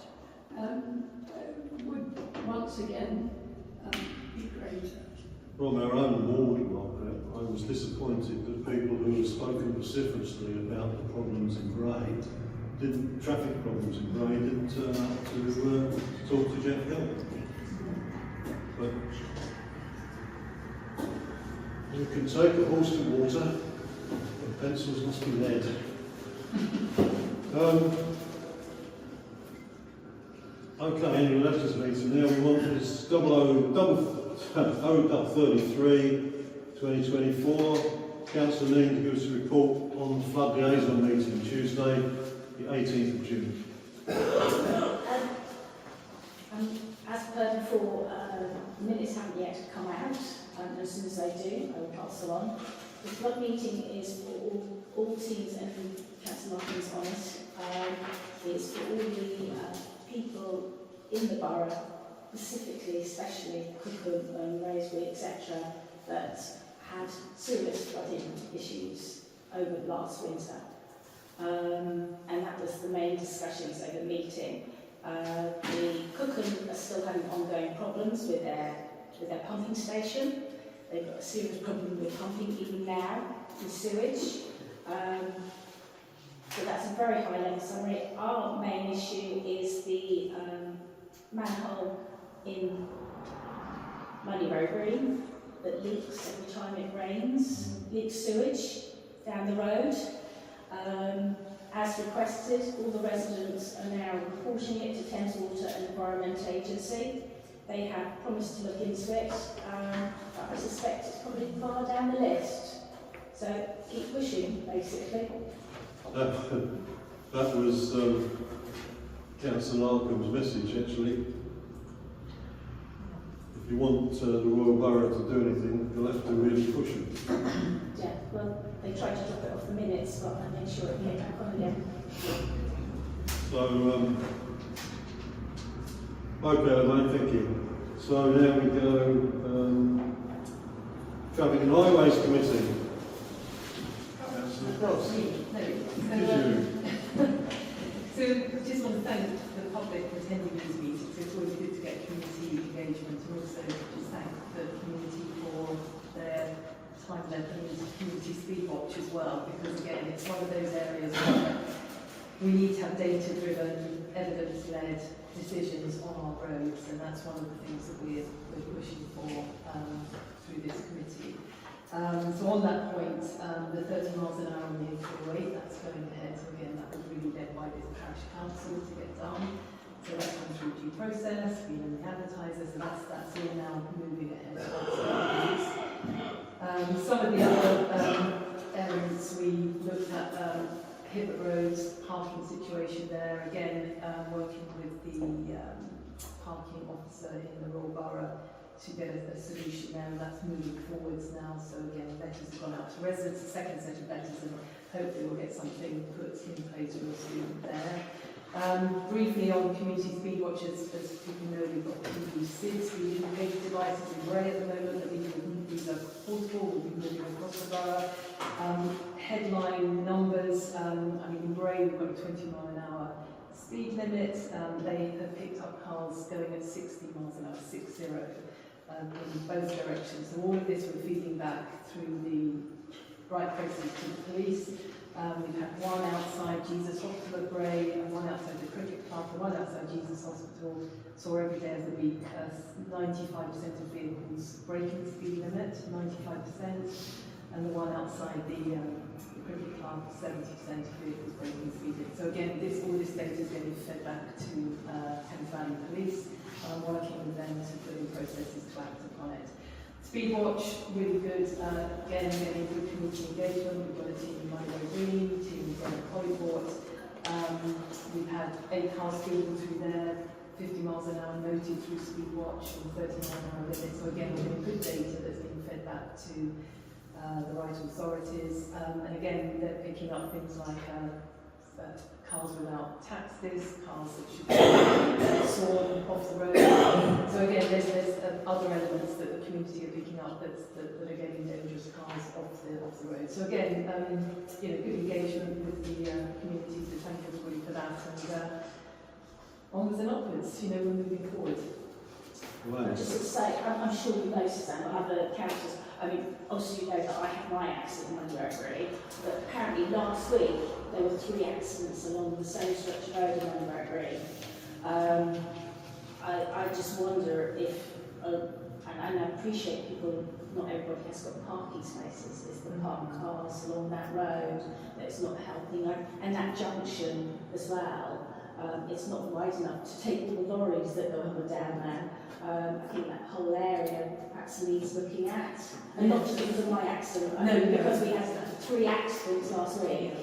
would once again be greater. From our own ward, Margaret, I was disappointed that people who have spoken vociferously about the problems in Bray, traffic problems in Bray, didn't turn up to talk to Jeff Hill. But you can take a horse to water, Pencils must be lead. Okay, annual letters meeting. Now we want this 0033 2024. Council need to give us a report on the flood liaison meeting Tuesday, the 18th of June. As per before, minutes haven't yet come out, and as soon as they do, I will pass along. The flood meeting is for all teams, and Councillor Martin's on it. It's for all the people in the borough, specifically, especially Cookham and Raysbury, etc., that had serious flooding issues over last winter. And that was the main discussions over the meeting. The Cookham are still having ongoing problems with their pumping station. They've got a serious problem with pumping even now, with sewage. So that's a very high level summary. Our main issue is the manhole in Money-Row Green that leaks every time it rains, leaks sewage down the road. As requested, all the residents are now reporting it to Thames Water and Environment Agency. They have promised to look into it, but I suspect it's probably far down the list. So keep pushing, basically. That was Councillor Larkham's message, actually. If you want the Royal Borough to do anything, you'll have to really push it. Yeah, well, they tried to drop it off the minutes, but I made sure it came back on again. So, okay, mate, thank you. So now we go Traffic and Highways Committee. Councillor Cross. So just want to thank the public for attending these meetings. It's always good to get community engagement, and also just thank the community for their time and their community speed watch as well, because again, it's one of those areas where we need to have data-driven, evidence-led decisions on our roads, and that's one of the things that we're pushing for through this committee. So on that point, the 30 miles an hour on the A408, that's going ahead. So again, that was really led by this parish council to get done. So that's gone through due process, been in the advertisers, and that's all now moving ahead. Some of the other areas we looked at, Hibbert Road's parking situation there, again, working with the parking officer in the Royal Borough to get a solution there, and that's moving forwards now. So again, letters have gone out to residents, a second set of letters, and hopefully we'll get something put in place real soon there. Briefly on community speed watches, as people know, we've got two SID speed indicator devices in Bray at the moment that these are portable, we'll be moving across the borough. Headline numbers, I mean in Bray we've got a 20 mile an hour speed limit. They have picked up cars going at 60 miles an hour, 60, in both directions. So all of this we're feeding back through the right process to the police. We've had one outside Jesus Hospital at Bray, and one outside the cricket club, and one outside Jesus Hospital. Saw every day of the week 95% of vehicles breaking the speed limit, 95%, and the one outside the cricket club, 70% of vehicles breaking the speed limit. So again, all this data is getting fed back to Thames Valley Police. I'm working with them to put in processes to act upon it. Speed watch, really good. Again, getting good community engagement. We've got a team in Money-Row Green, a team in Colliport. We've had 8 cars driven through there, 50 miles an hour noted through speed watch, and 30 mile an hour limit. So again, we're getting good data that's being fed back to the right authorities. And again, they're picking up things like cars without taxis, cars that should be sawn off the road. So again, there's other elements that the community are picking up that are getting dangerous cars off the road. So again, good engagement with the community, so thank everybody for that, and onwards and upwards, we're moving forward. Right. Just to say, I'm sure you know, Suzanne, but other councillors, I mean, obviously you know that I had my accident in Money-Row, but apparently last week there were 3 accidents along the same stretch of road in Money-Row. I just wonder if, and appreciate people, not everybody has got parking spaces, there's the parked cars along that road that's not helping, and that junction as well, it's not wide enough to take all the lorries that go up and down there. I think that whole area perhaps needs looking at, and not just because of my accident, I mean, because we had 3 accidents last week.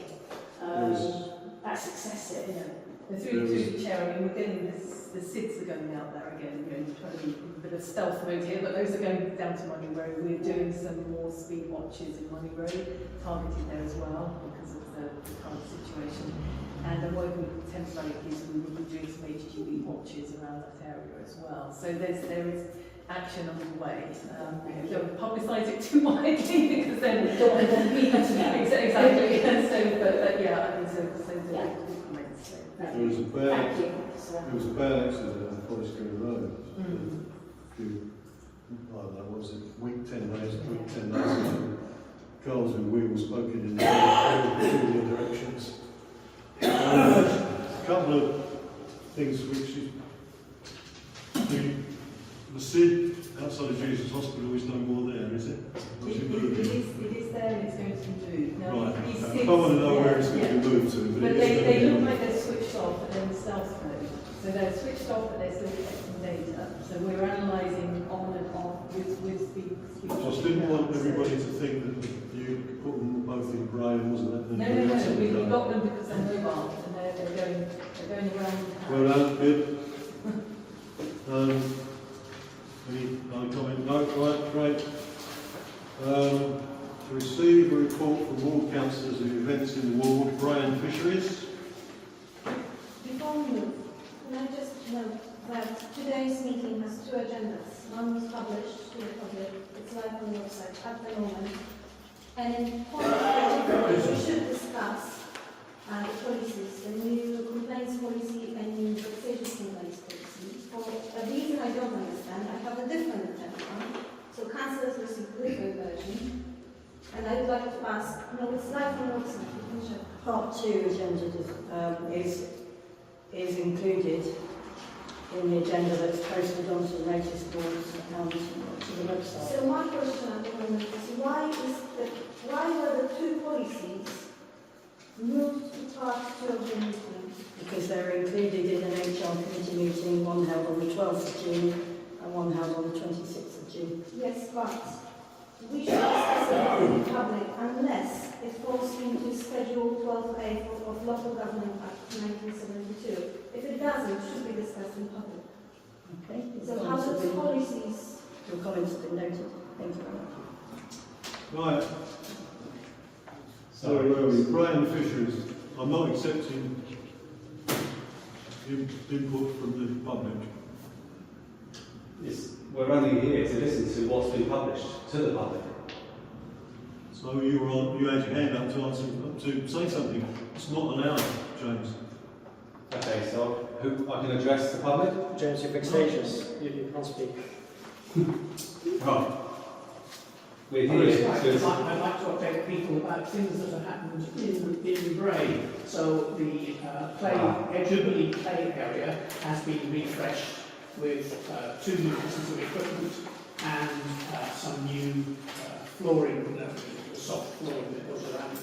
That's excessive. Through the chair, I mean, we're getting the SIDs are going out there again, trying to be a bit of stealth mode here, but those are going down to Money Road. We're doing some more speed watches in Money Road, targeted there as well, because of the current situation. And I'm working with Thames Valley Police, and we will be doing some HGV watches around that area as well. So there is action underway. Don't publicise it too widely, because then we don't want people to know. Exactly. But yeah, I mean, so comments. There was a bad accident on Parish Road. I don't know, what was it, 10 days ago. Cars with wheels poking in the directions. A couple of things which is the SID outside of Jesus Hospital is no more there, is it? It is there, and it's going to be moved. Now, right. I don't want to know where it's going to be moved to. But they look like they're switched off, but then stealth mode. So they're switched off, but they're still collecting data. So we're analysing on and off with the. I just didn't want everybody to think that you put them both in Bray, wasn't it? No. We've got them because they're mobile, and they're going around. Well, good. Any other comment? No, right, great. To receive a report from ward councillors of events in the ward, Bray and Fisheries. Before we move, can I just note that today's meeting has 2 agendas. One was published to the public, it's live on the website at the moment. And in point of we should discuss the policies, the new complaints policy and new vexatious complaints policy. For a reason I don't understand, I have a different agenda. So councillors received a different version. And I would like to ask, no, it's live on the website, you can check. Part 2 agenda is included in the agenda that's posted onto the notice boards and to the website. So my question at the moment is why were the 2 policies moved to part 2 of the meeting? Because they're included in an HR committee meeting, one held on the 12th of June and one held on the 26th of June. Yes, but we should discuss it in public unless it falls into Schedule 12A of Local Government Act 1972. If it doesn't, it should be discussed in public. Okay. So how those policies... Your comments have been noted. Thank you very much. Right. So where are we? Bray and Fisheries. I'm not accepting input from the public. We're only here to listen to what's been published to the public. So you had your hand up to say something. It's not allowed, James. Okay, so I can address the public? James, you're vexatious. You can't speak. Right. We're here I'd like to update people about things that have happened in Bray. So the Jubilee play area has been refreshed with 2 new pieces of equipment and some new flooring, soft flooring that goes around.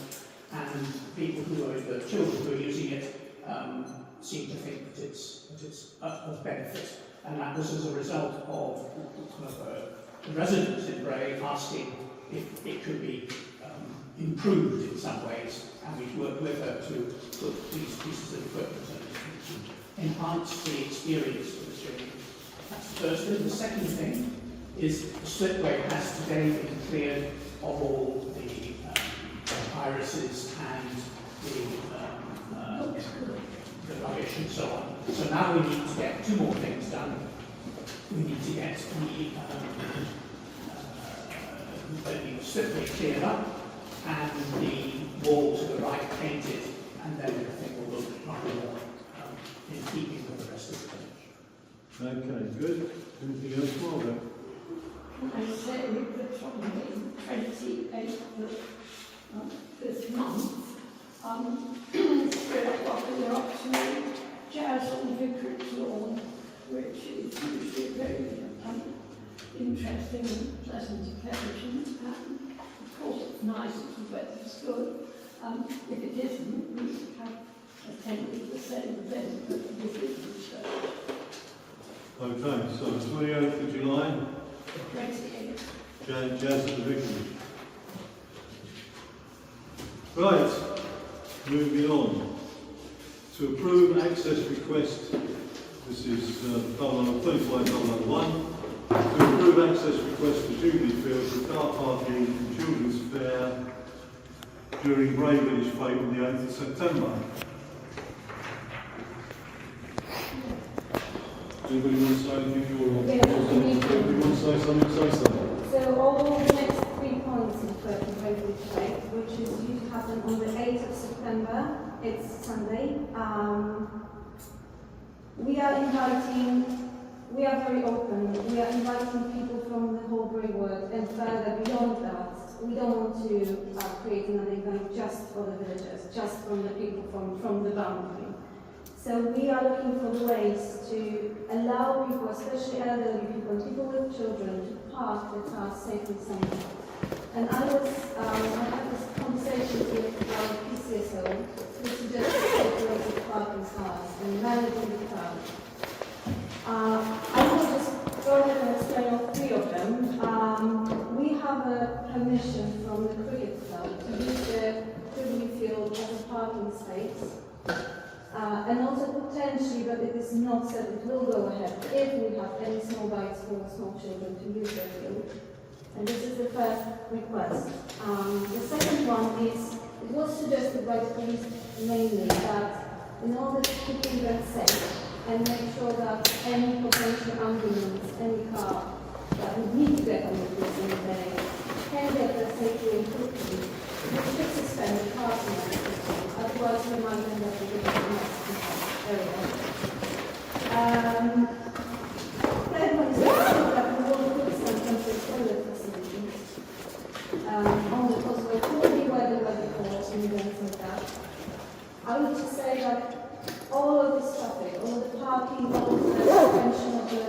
And people the children who are using it seem to think that it's of benefit. And that was as a result of the residents in Bray asking if it could be improved in some ways, and we've worked with her to put these pieces of equipment and enhance the experience for the children. That's the first thing. The second thing is the slipway has today been cleared of all the irises and the rubbish and so on. So now we need to get 2 more things done. We need to get the slipway cleared up and the wall to the right painted, and then everything will look rather more in keeping with the rest of the village. Okay, good. Anything else, Margaret? I say that from the 28th of this month, 3 o'clock in the afternoon, jazz on Vicarage Lawn, which is usually very interesting. interesting and pleasant occasion, and of course it's nice if the weather's good. If it isn't, we have attended the same event, but this isn't so. Okay, so the 28th of July, 28. Jazz at the Vicarage. Right, moving on. To approve access request, this is 35001. To approve access request to Jubilee Field for car parking and children's fair during Bray Village Fete on the 8th of September. Anybody want to say anything? Anybody want to say something? Say something. So all the next 3 points in the Bray Village Fete, which is due to happen on the 8th of September, it's Sunday. We are very open. We are inviting people from the whole Bray world and further beyond that. We don't want to create another event just for the villagers, just from the people from the boundary. So we are looking for ways to allow people, especially elderly people and people with children, to park their cars safely somewhere. And I had this conversation with our PCSO, who suggested separated parking cars and managing the crowd. I will just go ahead and explain all 3 of them. We have a permission from the cricket club to use the Jubilee Field as a parking space. And also potentially, but it is not said, it will go ahead if we have any small bikes for small children to use their field. And this is the first request. The second one is, it was suggested by the police mainly that in order to keep the event safe and make sure that any potential ambulance, any car that would need to get on the bus in the day can get there safely and quickly, we should suspend the parking activity. Otherwise, remind them that we will have area. Third one is that we will put some temporary toilet facilities on the possible poorly weather calls and events like that. I would just say that all of this traffic, all the parking, all of the extension of the